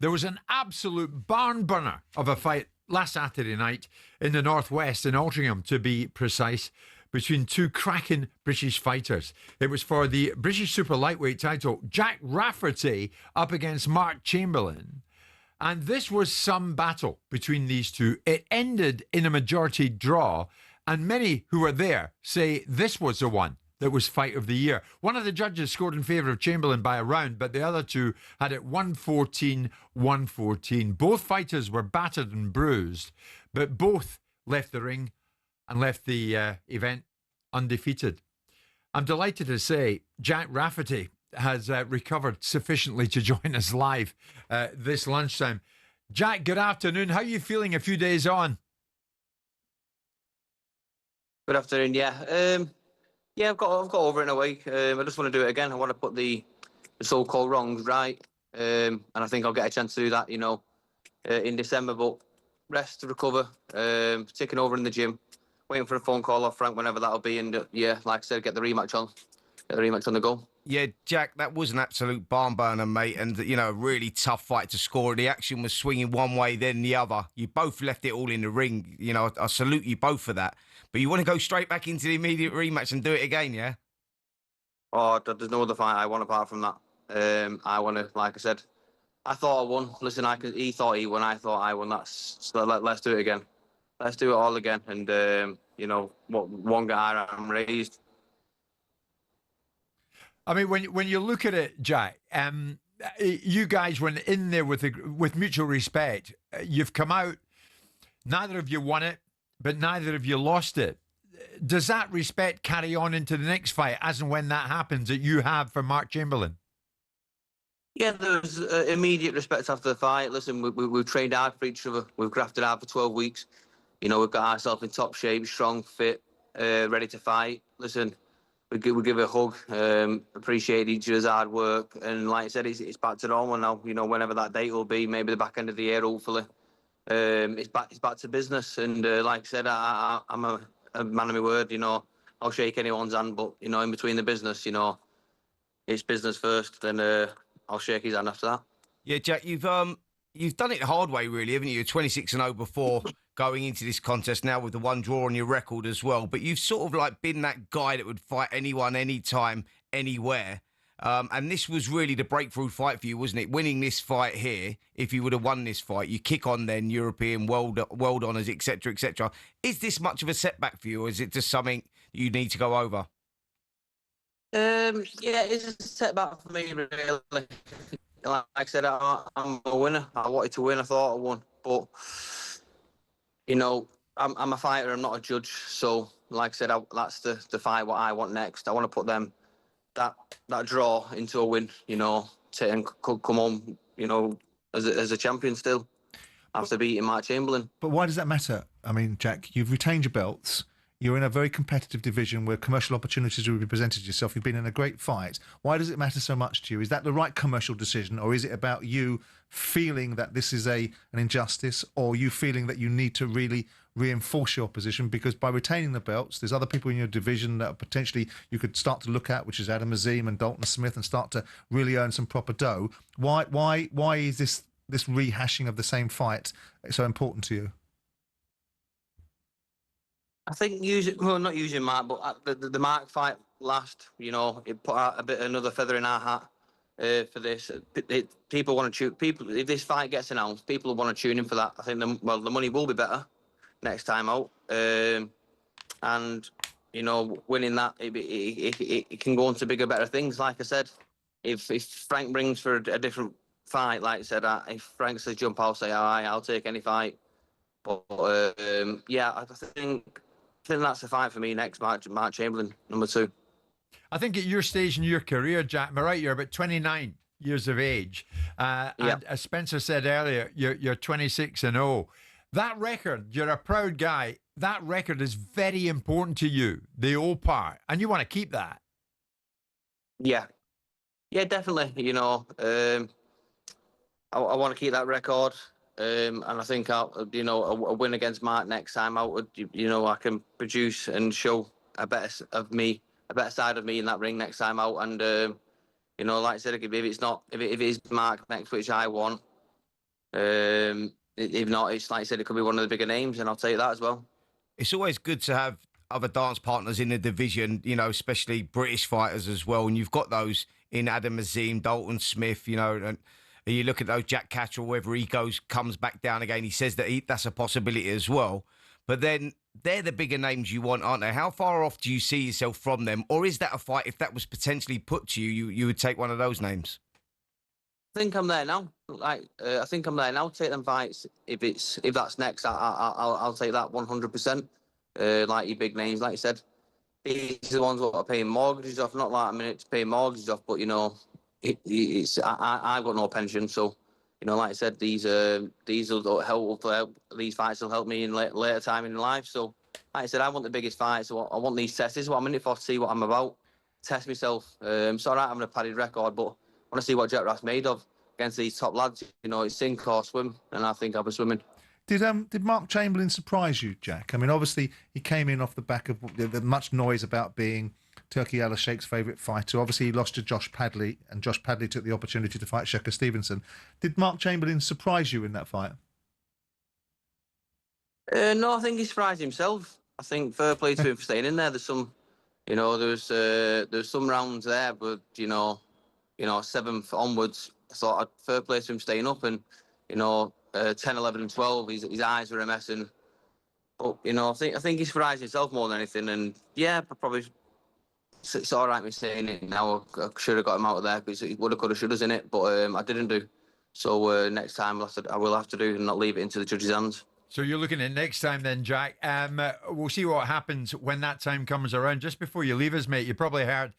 There was an absolute barn burner of a fight last Saturday night in the Northwest, in Altrincham to be precise, between two cracking British fighters. It was for the British super lightweight title, Jack Rafferty up against Mark Chamberlain. And this was some battle between these two. It ended in a majority draw, and many who were there say this was the one that was fight of the year. One of the judges scored in favour of Chamberlain by a round, but the other two had it 114-114. Both fighters were battered and bruised, but both left the ring and left the event undefeated. I'm delighted to say Jack Rafferty has recovered sufficiently to join us live this lunchtime. Jack, good afternoon. How are you feeling a few days on? Good afternoon. Yeah, I've got over it in a week. I just want to do it again. I want to put the so-called wrongs right, and I think I'll get a chance to do that, in December. But rest, recover, taking over in the gym, waiting for a phone call off Frank whenever that'll be, and yeah, like I said, get the rematch on the go. Yeah, Jack, that was an absolute barn burner, mate, and, a really tough fight to score. The action was swinging one way, then the other. You both left it all in the ring. I salute you both for that. But you want to go straight back into the immediate rematch and do it again, yeah? Oh, there's no other fight I want apart from that. I want to, like I said, I thought I won. Listen, he thought he won, I thought I won. Let's do it again. Let's do it all again. And, one guy I'm raised. I mean, when you look at it, Jack, you guys went in there with mutual respect. You've come out, neither of you won it, but neither of you lost it. Does that respect carry on into the next fight, as and when that happens, that you have for Mark Chamberlain? Yeah, there's immediate respect after the fight. Listen, we've trained hard for each other. We've grafted hard for 12 weeks. We've got ourselves in top shape, strong, fit, ready to fight. Listen, we give a hug, appreciate each other's hard work, and like I said, it's back to normal now. Whenever that date will be, maybe the back end of the year, hopefully. It's back to business, and like I said, I'm a man of my word. I'll shake anyone's hand, but in between the business, it's business first. Then I'll shake his hand after that. Yeah, Jack, you've done it the hard way, really, haven't you? You're 26-0 before going into this contest, now with the one draw on your record as well. But you've sort of like been that guy that would fight anyone, anytime, anywhere. And this was really the breakthrough fight for you, wasn't it? Winning this fight here, if you would have won this fight, you kick on then European world honours, etc., etc. Is this much of a setback for you, or is it just something you need to go over? Yeah, it's a setback for me, really. Like I said, I'm a winner. I wanted to win. I thought I won, but I'm a fighter. I'm not a judge. So, like I said, that's the fight. What I want next, I want to put that draw into a win. And come home, as a champion still after beating Mark Chamberlain. But why does that matter? I mean, Jack, you've retained your belts. You're in a very competitive division where commercial opportunities will be presented to yourself. You've been in a great fight. Why does it matter so much to you? Is that the right commercial decision, or is it about you feeling that this is an injustice, or you feeling that you need to really reinforce your position? Because by retaining the belts, there's other people in your division that potentially you could start to look at, which is Adam Azim and Dalton Smith, and start to really earn some proper dough. Why is this rehashing of the same fight so important to you? I think not using Mark, but the Mark fight last, it put out another feather in our hat for this. People want to tune. If this fight gets announced, people will want to tune in for that. I think the money will be better next time out, and winning that, it can go on to bigger, better things. Like I said, if Frank brings for a different fight, like I said, if Frank says jump, I'll say all right, I'll take any fight. But yeah, I think that's the fight for me next, Mark Chamberlain, number 2. I think at your stage in your career, Jack, am I right? You're about 29 years of age. And as Spencer said earlier, you're 26-0. That record, you're a proud guy. That record is very important to you, the old part, and you want to keep that. Yeah, definitely. I want to keep that record. And I think a win against Mark next time out would, I can produce and show a better side of me in that ring next time out. And like I said, if it is Mark next, which I want, If not, it's like I said, it could be one of the bigger names, and I'll take that as well. It's always good to have other dance partners in the division, you know, especially British fighters as well. And you've got those in Adam Azim, Dalton Smith, you know, and you look at those Jack Catterall, whether he comes back down again, he says that that's a possibility as well. But then they're the bigger names you want, aren't they? How far off do you see yourself from them? Or is that a fight, if that was potentially put to you, you would take one of those names? I think I'm there now. I think I'm there now. Take them fights. If that's next, I'll take that 100%. Like your big names, like you said, these are the ones that are paying mortgages off. Not like a minute to pay mortgages off, but you know, I've got no pension, so you know, like I said, these will help. These fights will help me in later time in life. So, like I said, I want the biggest fights. So I want these tests. This is what I'm in it for. To see what I'm about. Test myself. It's all right having a padded record, but I want to see what Jack Rath's made of against these top lads. You know, it's sink or swim, and I think I'll be swimming. Did Mark Chamberlain surprise you, Jack? I mean, obviously he came in off the back of the much noise about being Turki Al-Sheikh's favourite fighter. Obviously he lost to Josh Padley, and Josh Padley took the opportunity to fight Shakur Stevenson. Did Mark Chamberlain surprise you in that fight? No, I think he surprised himself. I think fair play to him for staying in there. There's some, you know, there's some rounds there, but you know, 7th onwards, I thought fair play to him staying up, and you know, 10, 11, and 12, his eyes were a mess, and but you know, I think he surprised himself more than anything, and yeah, probably it's all right me saying it now. I should have got him out of there because he woulda, coulda, shoulda's in it, but I didn't do. So next time I will have to do and not leave it into the judge's hands. So you're looking at next time then, Jack. We'll see what happens when that time comes around. Just before you leave us, mate, you probably heard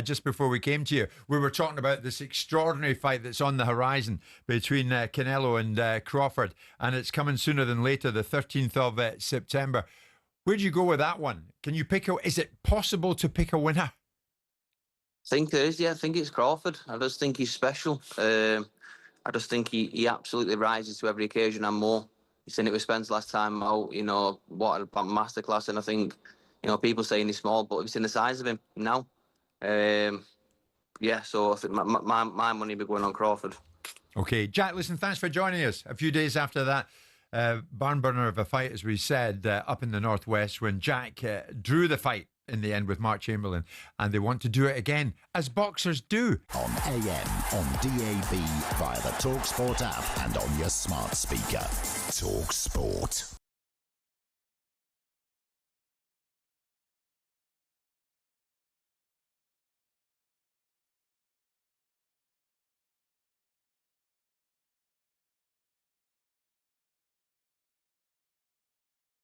just before we came to you, we were talking about this extraordinary fight that's on the horizon between Canelo and Crawford, and it's coming sooner than later, the 13th of September. Where'd you go with that one? Can you is it possible to pick a winner? I think there is, yeah. I think it's Crawford. I just think he's special. I just think he absolutely rises to every occasion and more. You seen it with Spence last time out, you know, what a masterclass. And I think, you know, people saying he's small, but we've seen the size of him now. Yeah, so I think my money will be going on Crawford. Okay, Jack, listen, thanks for joining us. A few days after that barn burner of a fight, as we said, up in the Northwest, when Jack drew the fight in the end with Mark Chamberlain, and they want to do it again, as boxers do. On AM, on DAB, via the talkSPORT app, and on your smart speaker. talkSPORT.